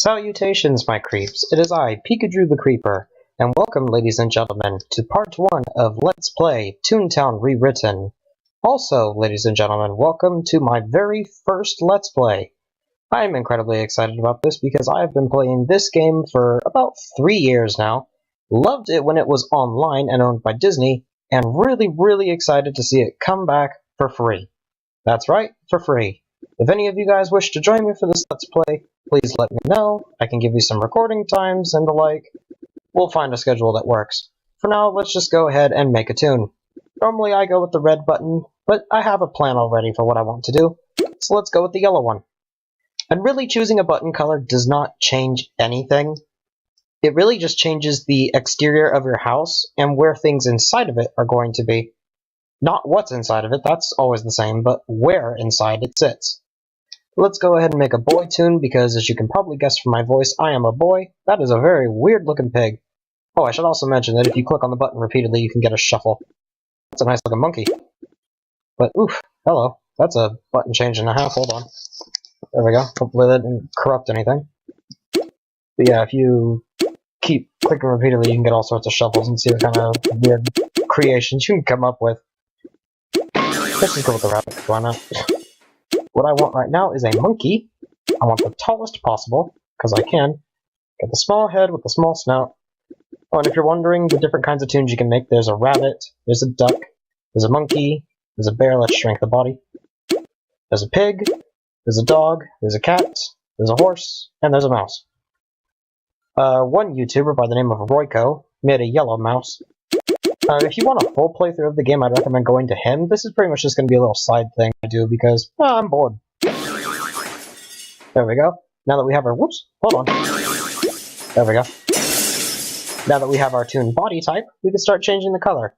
Salutations, my creeps. It is I, Pikachu the Creeper, and welcome, ladies and gentlemen, to part 1 of Let's Play ToonTown Rewritten. Also, ladies and gentlemen, welcome to my very first Let's Play. I am incredibly excited about this because I have been playing this game for about 3 years now, loved it when it was online and owned by Disney, and really excited to see it come back for free. That's right, for free. If any of you guys wish to join me for this Let's Play, please let me know. I can give you some recording times and the like. We'll find a schedule that works. For now, let's just go ahead and make a tune. Normally I go with the red button, but I have a plan already for what I want to do, so let's go with the yellow one. And really, choosing a button color does not change anything. It really just changes the exterior of your house and where things inside of it are going to be. Not what's inside of it, that's always the same, but where inside it sits. Let's go ahead and make a boy tune, because as you can probably guess from my voice, I am a boy. That is a very weird looking pig. Oh, I should also mention that if you click on the button repeatedly, you can get a shuffle. That's a nice looking monkey. But oof, hello. That's a button change and a half, hold on. There we go, hopefully that didn't corrupt anything. But yeah, if you keep clicking repeatedly, you can get all sorts of shuffles and see what kind of weird creations you can come up with. Let's just go with the rabbit, why not? What I want right now is a monkey. I want the tallest possible, because I can. Get the small head with the small snout. Oh, and if you're wondering the different kinds of tunes you can make, there's a rabbit, there's a duck, there's a monkey, there's a bear, let's shrink the body. There's a pig, there's a dog, there's a cat, there's a horse, and there's a mouse. One YouTuber by the name of Royco made a yellow mouse. If you want a full playthrough of the game, I'd recommend going to him. This is pretty much just going to be a little side thing I do because, well, I'm bored. There we go. Now that we have our... Whoops, hold on. There we go. Now that we have our Toon body type, we can start changing the color.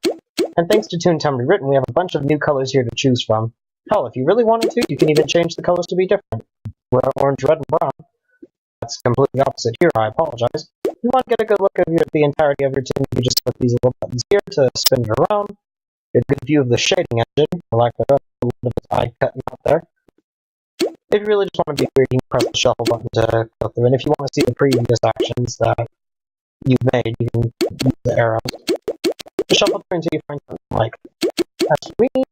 And thanks to ToonTown Rewritten, we have a bunch of new colors here to choose from. Hell, if you really wanted to, you can even change the colors to be different. Orange, red, and brown. That's completely opposite here, I apologize. If you want to get a good look at the entirety of your tune, you just click these little buttons here to spin it around. Get a good view of the shading engine, for lack thereof, a little bit of eye cutting out there. If you really just want to be weird, you can press the shuffle button to go through, and if you want to see the previous actions that you've made, you can use the arrows. Just shuffle through until you find something like, as for me,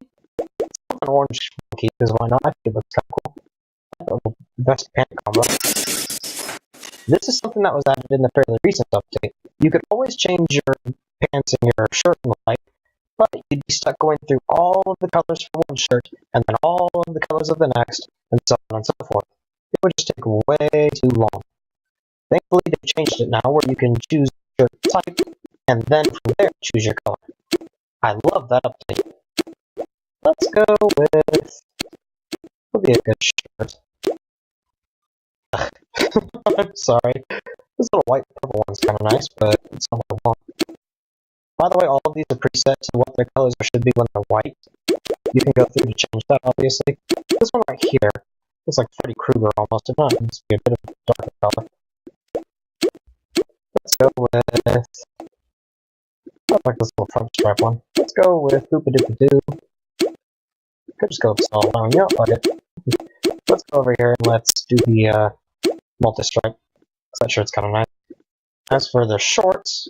it's an orange monkey, because why not? I think it looks kind of cool. The best pant combo. This is something that was added in the fairly recent update. You could always change your pants and your shirt and the like, but you'd be stuck going through all of the colors for one shirt, and then all of the colors of the next, and so on and so forth. It would just take way too long. Thankfully, they've changed it now, where you can choose your type, and then from there, choose your color. I love that update. Let's go with... What would be a good shirt? I'm sorry. This little white purple one's kind of nice, but it's not what I want. By the way, all of these are preset to what their colors should be when they're white. You can go through to change that, obviously. This one right here looks like Freddy Krueger almost. If not, it needs to be a bit of a darker color. Let's go with... I like this little front stripe one. Let's go with Hoopa-Doopa-Doo. Could just go with Solid Line. Yeah, fuck it. Let's go over here and let's do the multi-stripe. That shirt's kind of nice. As for the shorts,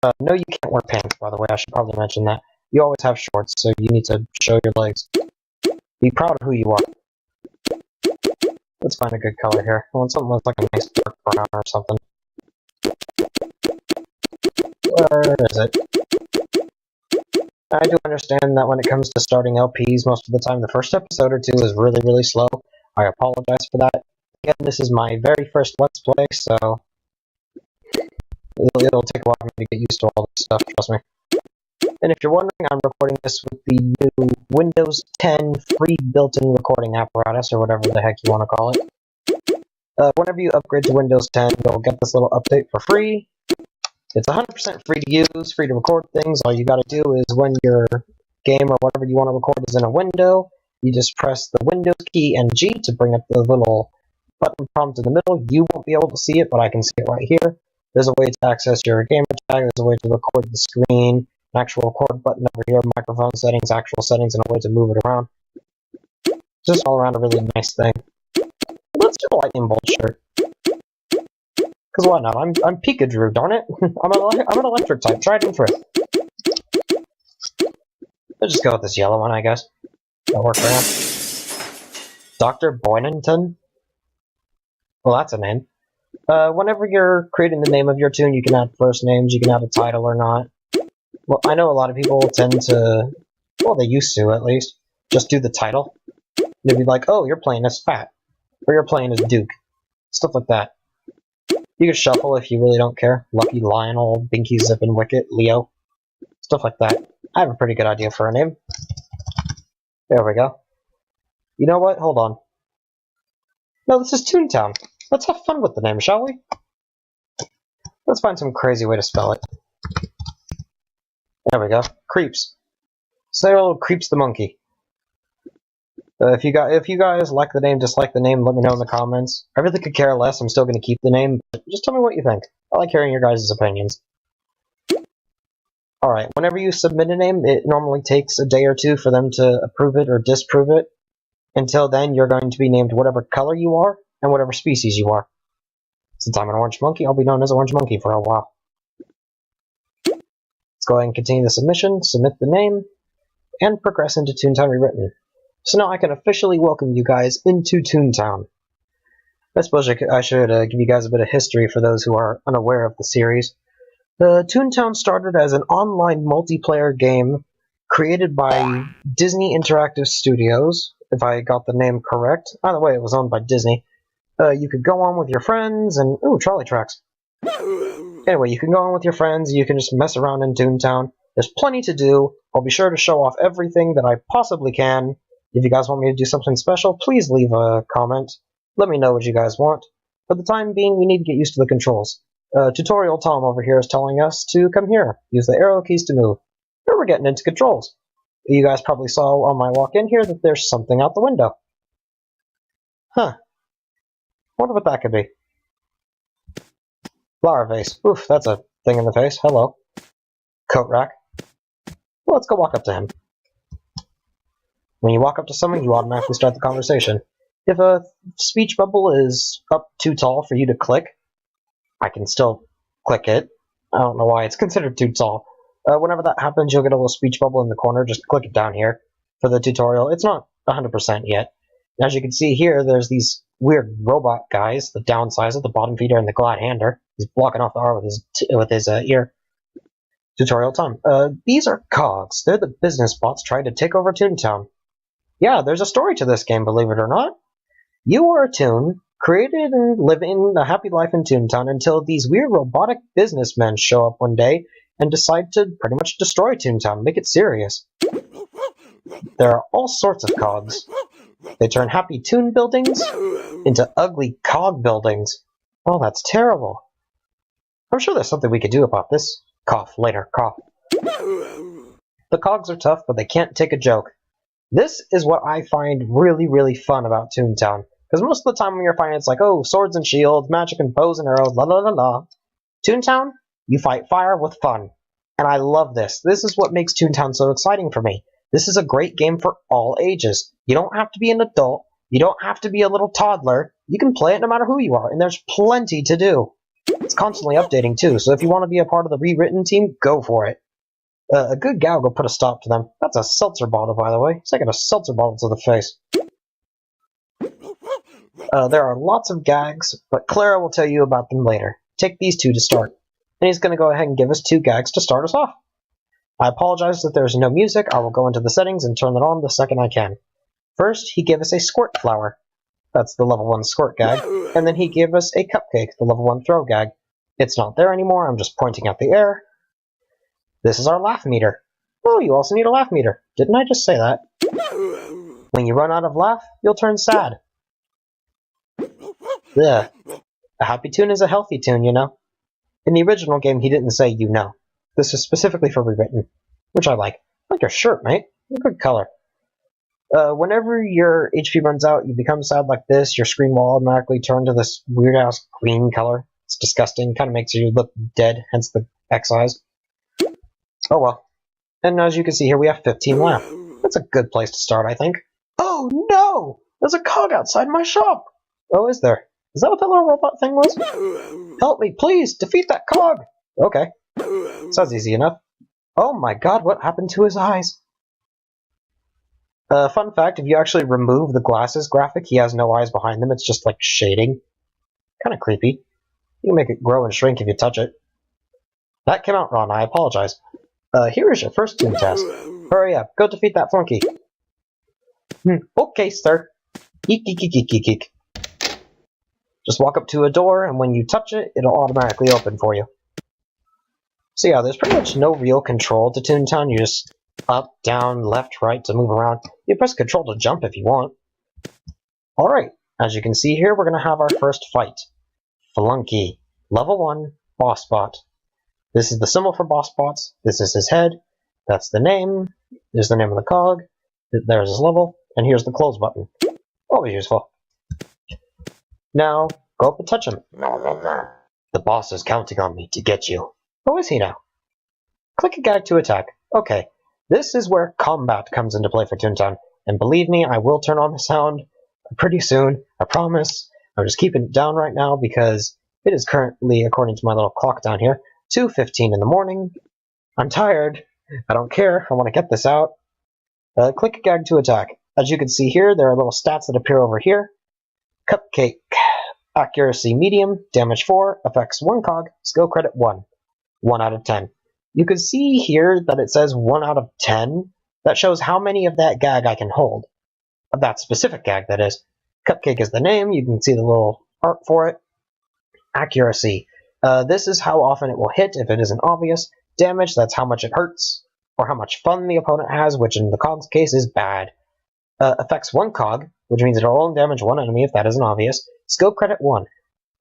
no, you can't wear pants, by the way. I should probably mention that. You always have shorts, so you need to show your legs. Be proud of who you are. Let's find a good color here. I want something that's like a nice dark brown or something. Where is it? I do understand that when it comes to starting LPs, most of the time the first episode or two is really slow. I apologize for that. Again, this is my very first Let's Play, so it'll take a while for me to get used to all this stuff, trust me. And if you're wondering, I'm recording this with the new Windows 10 free built-in recording apparatus, or whatever the heck you want to call it. Whenever you upgrade to Windows 10, you'll get this little update for free. It's 100% free to use, free to record things. All you gotta do is when your game or whatever you want to record is in a window, you just press the Windows key and G to bring up the little button prompt in the middle. You won't be able to see it, but I can see it right here. There's a way to access your gamer tag, there's a way to record the screen, an actual record button over here, microphone settings, actual settings, and a way to move it around. Just all around a really nice thing. Let's do a lightning bolt shirt. Because why not? I'm Pikachu, darn it. I'm an electric type. Try it for it. Let's just go with this yellow one, I guess. That'll work for him. Dr. Boynington? Well, that's a name. Whenever you're creating the name of your toon, you can add first names, you can add a title or not. Well, I know a lot of people tend to, well, they used to at least, just do the title. They'd be like, oh, you're playing as Fat, or you're playing as Duke. Stuff like that. You can shuffle if you really don't care. Lucky, Lionel, Binky, Zip, and Wicket, Leo. Stuff like that. I have a pretty good idea for a name. There we go. You know what? Hold on. No, this is Toontown. Let's have fun with the name, shall we? Let's find some crazy way to spell it. There we go. Creeps. So, Creeps the monkey. If you guys like the name, dislike the name, let me know in the comments. I really could care less. I'm still going to keep the name, but just tell me what you think. I like hearing your guys' opinions. Alright, whenever you submit a name, it normally takes a day or two for them to approve it or disprove it. Until then, you're going to be named whatever color you are and whatever species you are. Since I'm an orange monkey, I'll be known as Orange Monkey for a while. Let's go ahead and continue the submission, submit the name, and progress into ToonTown Rewritten. So now I can officially welcome you guys into Toontown. I suppose I should give you guys a bit of history for those who are unaware of the series. Toontown started as an online multiplayer game created by Disney Interactive Studios, if I got the name correct. By the way, it was owned by Disney. You could go on with your friends and... ooh, trolley tracks. Anyway, you can go on with your friends, you can just mess around in Toontown. There's plenty to do. I'll be sure to show off everything that I possibly can. If you guys want me to do something special, please leave a comment. Let me know what you guys want. For the time being, we need to get used to the controls. Tutorial Tom over here is telling us to come here. Use the arrow keys to move. Here we're getting into controls. You guys probably saw on my walk-in here that there's something out the window. Huh. Wonder what that could be. Flower vase. Oof, that's a thing in the face. Hello. Coat rack. Well, let's go walk up to him. When you walk up to someone, you automatically start the conversation. If a speech bubble is up too tall for you to click, I can still click it. I don't know why it's considered too tall. Whenever that happens, you'll get a little speech bubble in the corner. Just click it down here for the tutorial. It's not 100% yet. As you can see here, there's these weird robot guys, the downsizer, the bottom feeder, and the glad hander. He's blocking off the R with his ear. Tutorial time. These are cogs. They're the business bots trying to take over Toontown. Yeah, there's a story to this game, believe it or not. You are a Toon, created and living a happy life in Toontown until these weird robotic businessmen show up one day and decide to pretty much destroy Toontown, make it serious. There are all sorts of cogs. They turn happy Toon buildings into ugly cog buildings. Oh, that's terrible. I'm sure there's something we could do about this. Cough, later, cough. The cogs are tough, but they can't take a joke. This is what I find really, really fun about Toontown. Because most of the time when you're fighting, it's like, oh, swords and shields, magic and bows and arrows, la la la la. Toontown, you fight fire with fun. And I love this. This is what makes Toontown so exciting for me. This is a great game for all ages. You don't have to be an adult. You don't have to be a little toddler. You can play it no matter who you are, and there's plenty to do. It's constantly updating too, so if you want to be a part of the rewritten team, go for it. A good gag will put a stop to them. That's a seltzer bottle, by the way. It's like a seltzer bottle to the face. There are lots of gags, but Clara will tell you about them later. Take these two to start. And he's going to go ahead and give us 2 gags to start us off. I apologize that there's no music. I will go into the settings and turn it on the second I can. First, he gave us a squirt flower. That's the level 1 squirt gag. And then he gave us a cupcake, the level 1 throw gag. It's not there anymore. I'm just pointing at the air. This is our laugh meter. Oh, you also need a laugh meter. Didn't I just say that? When you run out of laugh, you'll turn sad. Ugh. A happy toon is a healthy toon, you know. In the original game, he didn't say you know. This is specifically for rewritten, which I like. I like your shirt, mate. Good color. Whenever your HP runs out, you become sad like this, your screen will automatically turn to this weird-ass green color. It's disgusting. Kind of makes you look dead, hence the X eyes. Oh well. And as you can see here, we have 15 left. That's a good place to start, I think. Oh no! There's a cog outside my shop! Oh, is there? Is that what that little robot thing was? Help me, please! Defeat that cog! Okay. Sounds easy enough. Oh my god, what happened to his eyes? Fun fact, if you actually remove the glasses graphic, he has no eyes behind them, it's just like shading. Kinda creepy. You can make it grow and shrink if you touch it. That came out wrong, I apologize. Here is your first Toon test. Hurry up, go defeat that flunky. Okay, sir. Eek, eek, eek, eek, eek, eek. Just walk up to a door, and when you touch it, it'll automatically open for you. So yeah, there's pretty much no real control to ToonTown. You just up, down, left, right to move around. You press control to jump if you want. Alright, as you can see here, we're going to have our first fight. Flunky. Level 1, boss bot. This is the symbol for boss bots. This is his head. That's the name. There's the name of the cog. There's his level. And here's the close button. Always useful. Now, go up and touch him. The boss is counting on me to get you. Who is he now? Click a gag to attack. Okay, this is where combat comes into play for ToonTown. And believe me, I will turn on the sound pretty soon. I promise. I'm just keeping it down right now because it is currently, according to my little clock down here, 2:15 in the morning. I'm tired. I don't care. I want to get this out. Click a gag to attack. As you can see here, there are little stats that appear over here. Cupcake. Accuracy medium, damage 4, effects 1 cog, skill credit 1. 1 out of 10. You can see here that it says 1 out of 10. That shows how many of that gag I can hold. Of that specific gag, that is. Cupcake is the name. You can see the little art for it. Accuracy. This is how often it will hit if it isn't obvious. Damage, that's how much it hurts, or how much fun the opponent has, which in the cog's case is bad. Affects 1 cog, which means it'll only damage 1 enemy if that isn't obvious. Skill credit 1.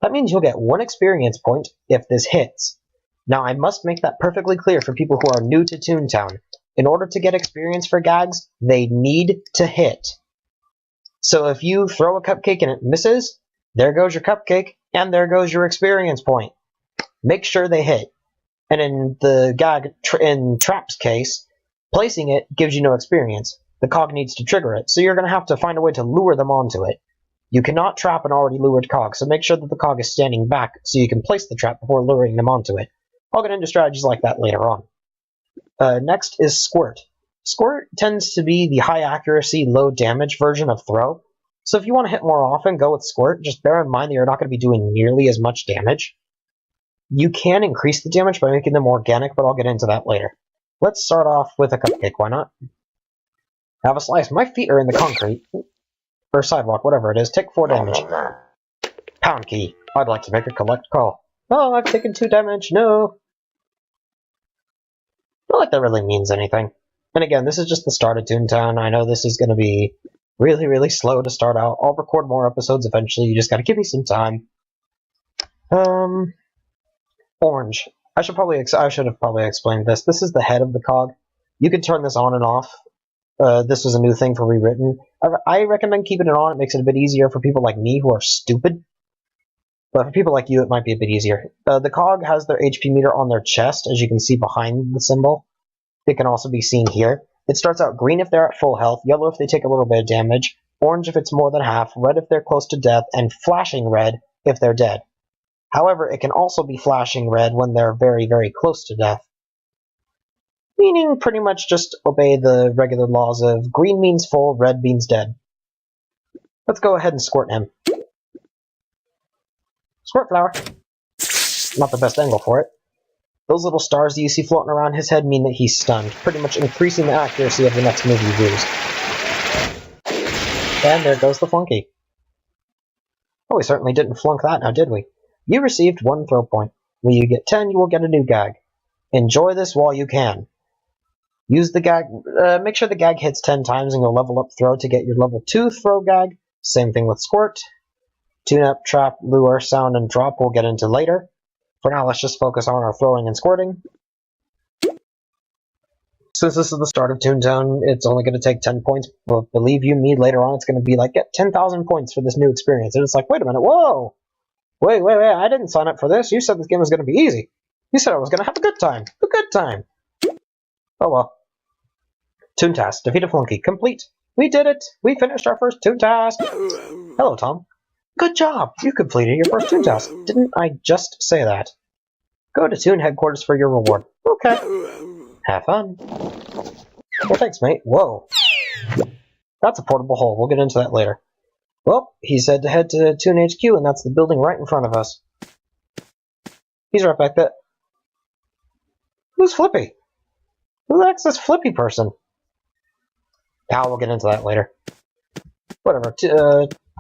That means you'll get 1 experience point if this hits. Now I must make that perfectly clear for people who are new to ToonTown. In order to get experience for gags, they need to hit. So if you throw a cupcake and it misses, there goes your cupcake, and there goes your experience point. Make sure they hit. And in the gag in Trap's case, placing it gives you no experience. The cog needs to trigger it, so you're going to have to find a way to lure them onto it. You cannot trap an already lured cog, so make sure that the cog is standing back so you can place the trap before luring them onto it. I'll get into strategies like that later on. Next is Squirt. Squirt tends to be the high accuracy, low damage version of Throw, so if you want to hit more often, go with Squirt. Just bear in mind that you're not going to be doing nearly as much damage. You can increase the damage by making them organic, but I'll get into that later. Let's start off with a cupcake, why not? Have a slice. My feet are in the concrete. Or sidewalk, whatever it is. Take 4 damage. Pound key. I'd like to make a collect call. Oh, I've taken 2 damage. No. Not like that really means anything. And again, this is just the start of ToonTown. I know this is going to be really, really slow to start out. I'll record more episodes eventually. You just got to give me some time. Orange. I should have probably explained this. This is the head of the cog. You can turn this on and off. This was a new thing for Rewritten. I recommend keeping it on. It makes it a bit easier for people like me who are stupid. But for people like you, it might be a bit easier. The cog has their HP meter on their chest, as you can see behind the symbol. It can also be seen here. It starts out green if they're at full health, yellow if they take a little bit of damage, orange if it's more than half, red if they're close to death, and flashing red if they're dead. However, it can also be flashing red when they're very, very close to death. Meaning pretty much just obey the regular laws of green means full, red means dead. Let's go ahead and squirt him. Squirt flower. Not the best angle for it. Those little stars that you see floating around his head mean that he's stunned, pretty much increasing the accuracy of the next move you use. And there goes the flunky. Oh, we certainly didn't flunk that now, did we? You received 1 throw point. When you get 10, you will get a new gag. Enjoy this while you can. Use the gag. Make sure the gag hits 10 times and you'll level up throw to get your level 2 throw gag. Same thing with squirt. Tune up, trap, lure, sound, and drop we'll get into later. For now, let's just focus on our throwing and squirting. Since this is the start of ToonTown, it's only going to take 10 points, but believe you me, later on it's going to be like, get 10,000 points for this new experience. And it's like, wait a minute, whoa! Wait, I didn't sign up for this. You said this game was going to be easy. You said I was going to have a good time. A good time. Oh well. Toon task. Defeat a flunky. Complete. We did it. We finished our first Toon task. Hello, Tom. Good job! You completed your first Toon task. Didn't I just say that? Go to Toon headquarters for your reward. Okay. Have fun. Well, thanks, mate. Whoa. That's a portable hole. We'll get into that later. Well, he said to head to Toon HQ, and that's the building right in front of us. He's right back there. Who's Flippy? Who the heck's this Flippy person? Ah, we'll get into that later. Whatever.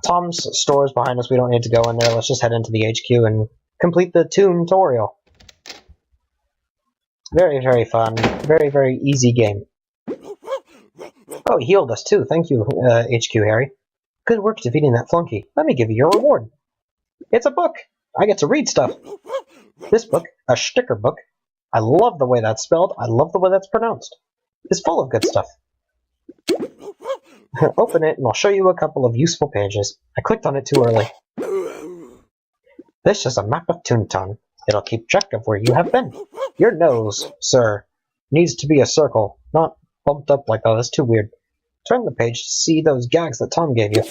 Tom's store is behind us. We don't need to go in there. Let's just head into the HQ and complete the Toon tutorial. Very, very fun. Very, very easy game. Oh, he healed us too. Thank you, HQ Harry. Good work defeating that flunky. Let me give you your reward. It's a book. I get to read stuff. This book, a sticker book, I love the way that's spelled. I love the way that's pronounced. It's full of good stuff. Open it and I'll show you a couple of useful pages. I clicked on it too early. This is a map of Toontown. It'll keep track of where you have been. Your nose, sir, needs to be a circle, not bumped up like that. That's too weird. Turn the page to see those gags that Tom gave you.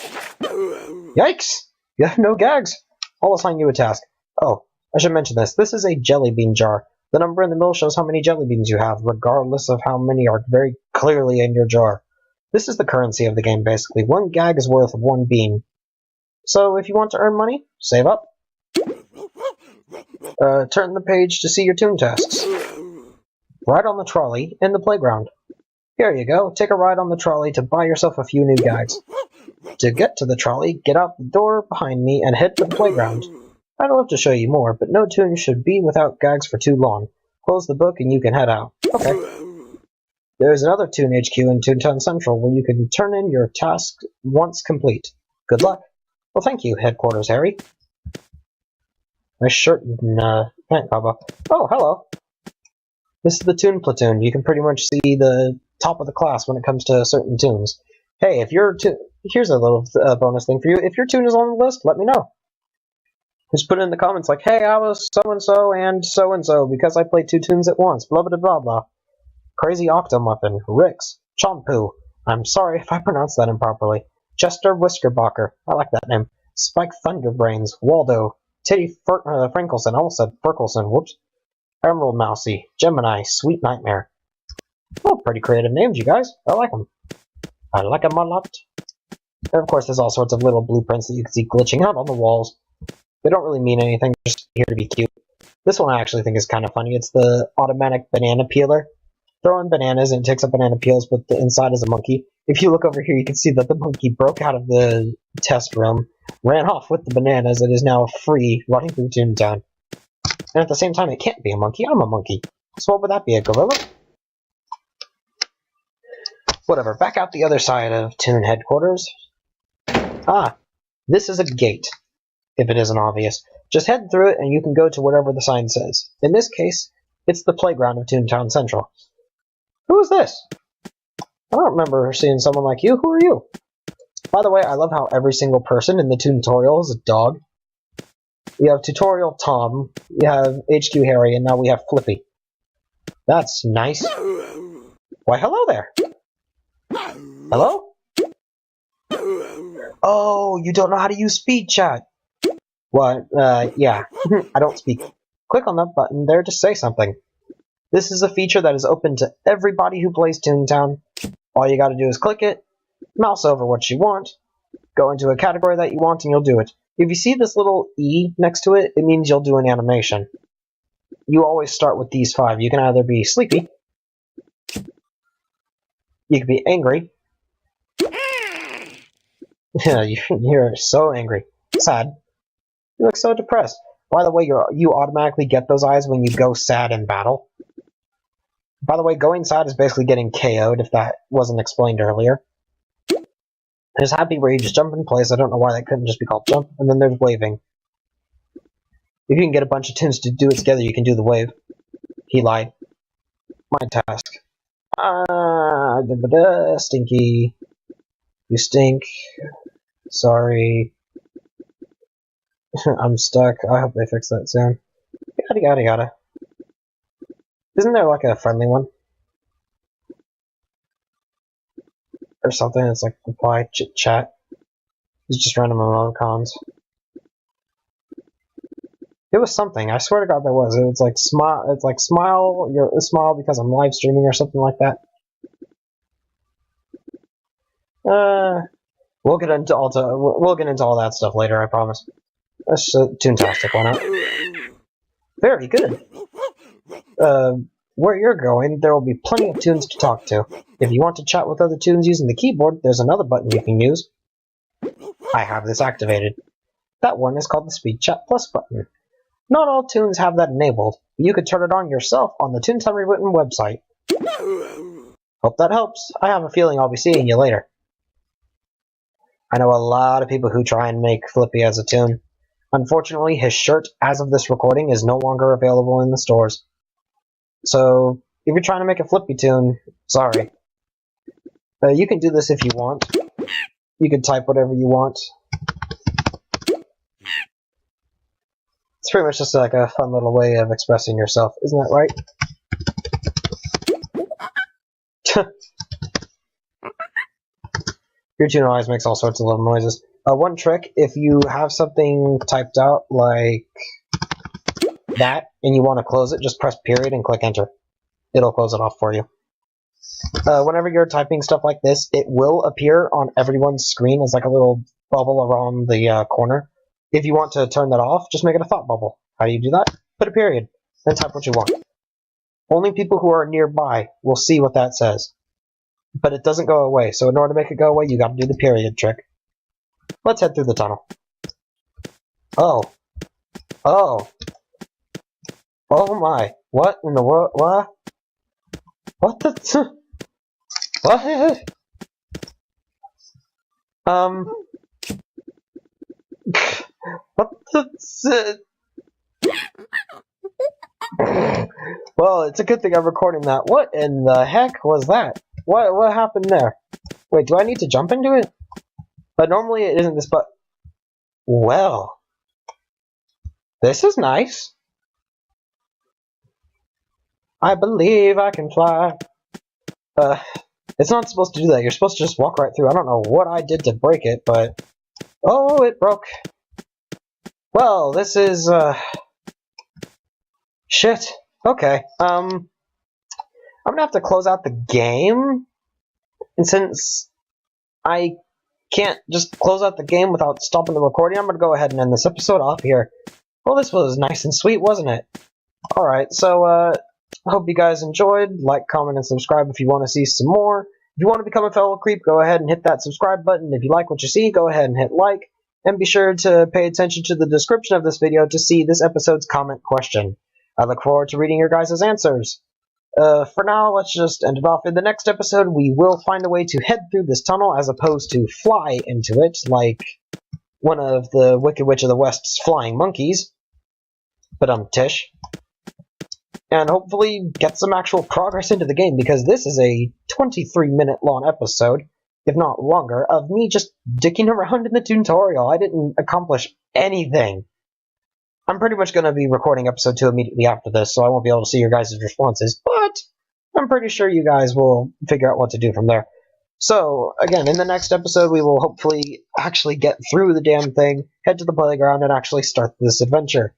Yikes! You have no gags. I'll assign you a task. Oh, I should mention this. This is a jelly bean jar. The number in the middle shows how many jelly beans you have, regardless of how many are very clearly in your jar. This is the currency of the game, basically. 1 gag is worth 1 bean. So if you want to earn money, save up. Turn the page to see your Toon tasks. Ride on the trolley in the playground. Here you go. Take a ride on the trolley to buy yourself a few new gags. To get to the trolley, get out the door behind me and head to the playground. I'd love to show you more, but no Toon should be without gags for too long. Close the book and you can head out. Okay. There's another Toon HQ in Toontown Central where you can turn in your task once complete. Good luck. Well, thank you, Headquarters Harry. Nice shirt and pant cover. Oh, hello. This is the Toon platoon. You can pretty much see the top of the class when it comes to certain Toons. Hey, if your here's a little bonus thing for you. If your Toon is on the list, let me know. Just put it in the comments like, hey, I was so-and-so and so-and-so because I played 2 Toons at once. Blah, blah, blah, blah. Crazy Octomuffin. Rix. Chompu. I'm sorry if I pronounced that improperly. Chester Whiskerbacher. I like that name. Spike Thunderbrains. Waldo. Titty Frankelson. I almost said Ferkelson. Whoops. Emerald Mousy. Gemini. Sweet Nightmare. Oh, pretty creative names, you guys. I like them. I like them a lot. And of course, there's all sorts of little blueprints that you can see glitching out on the walls. They don't really mean anything, just here to be cute. This one I actually think is kind of funny. It's the automatic banana peeler. Throw in bananas and it takes up banana peels, but the inside is a monkey. If you look over here, you can see that the monkey broke out of the test room, ran off with the bananas, and is now free, running through Toontown. And at the same time, it can't be a monkey. I'm a monkey. So what would that be, a gorilla? Whatever, back out the other side of Toon headquarters. Ah, this is a gate. If it isn't obvious. Just head through it and you can go to whatever the sign says. In this case, it's the playground of Toontown Central. Who is this? I don't remember seeing someone like you. Who are you? By the way, I love how every single person in the tutorial is a dog. We have Tutorial Tom, we have HQ Harry, and now we have Flippy. That's nice. Why, hello there. Hello? Oh, you don't know how to use speed chat. Well, yeah, I don't speak. Click on that button there to say something. This is a feature that is open to everybody who plays Toontown. All you gotta do is click it, mouse over what you want, go into a category that you want, and you'll do it. If you see this little E next to it, it means you'll do an animation. You always start with these 5. You can either be sleepy, you can be angry, you're so angry, sad, you look so depressed. By the way, you automatically get those eyes when you go sad in battle. By the way, going sad is basically getting KO'd, if that wasn't explained earlier. There's happy where you just jump in place. I don't know why that couldn't just be called jump. And then there's waving. If you can get a bunch of Toons to do it together, you can do the wave. He lied. My task. Stinky. You stink. Sorry. I'm stuck. I hope they fix that soon. Yada yada yada. Isn't there like a friendly one? Or something that's like reply, chit chat. It's just random emoticons. It was something. I swear to God there was. It was like smile. It's like smile. You're smile because I'm live streaming or something like that. We'll get into all that stuff later. I promise. That's Toontastic. Why not? Very good. Where you're going, there will be plenty of Toons to talk to. If you want to chat with other Toons using the keyboard, there's another button you can use. I have this activated. That one is called the Speed Chat Plus button. Not all Toons have that enabled, but you could turn it on yourself on the ToonTown Rewritten website. Hope that helps. I have a feeling I'll be seeing you later. I know a lot of people who try and make Flippy as a Toon. Unfortunately, his shirt, as of this recording, is no longer available in the stores. So, if you're trying to make a Flippy Toon, sorry. You can do this if you want. You can type whatever you want. It's pretty much just like a fun little way of expressing yourself, isn't that right? Your Toon always makes all sorts of little noises. One trick, if you have something typed out like that, and you want to close it, just press period and click enter. It'll close it off for you. Whenever you're typing stuff like this, it will appear on everyone's screen as like a little bubble around the corner. If you want to turn that off, just make it a thought bubble. How do you do that? Put a period, then type what you want. Only people who are nearby will see what that says. But it doesn't go away, so in order to make it go away, you gotta do the period trick. Let's head through the tunnel. Oh. Oh. Oh my. What in the world? What? What the? What? What the? Well, it's a good thing I'm recording that. What in the heck was that? What happened there? Wait, do I need to jump into it? But normally it isn't this, but... Well... This is nice. I believe I can fly. It's not supposed to do that. You're supposed to just walk right through. I don't know what I did to break it, but... Oh, it broke. Well, this is, Shit. Okay, I'm gonna have to close out the game. And since I can't just close out the game without stopping the recording, I'm gonna go ahead and end this episode off here. Well, this was nice and sweet, wasn't it? Alright, so, I hope you guys enjoyed. Like, comment, and subscribe if you want to see some more. If you want to become a fellow creep, go ahead and hit that subscribe button. If you like what you see, go ahead and hit like. And be sure to pay attention to the description of this video to see this episode's comment question. I look forward to reading your guys' answers. For now, let's just end it off. In the next episode, we will find a way to head through this tunnel as opposed to fly into it, like one of the Wicked Witch of the West's flying monkeys. But tish. And hopefully get some actual progress into the game, because this is a 23-minute long episode, if not longer, of me just dicking around in the tutorial. I didn't accomplish anything. I'm pretty much going to be recording episode 2 immediately after this, so I won't be able to see your guys' responses, but I'm pretty sure you guys will figure out what to do from there. So, again, in the next episode, we will hopefully actually get through the damn thing, head to the playground, and actually start this adventure.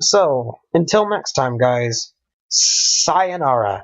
So, until next time, guys, sayonara.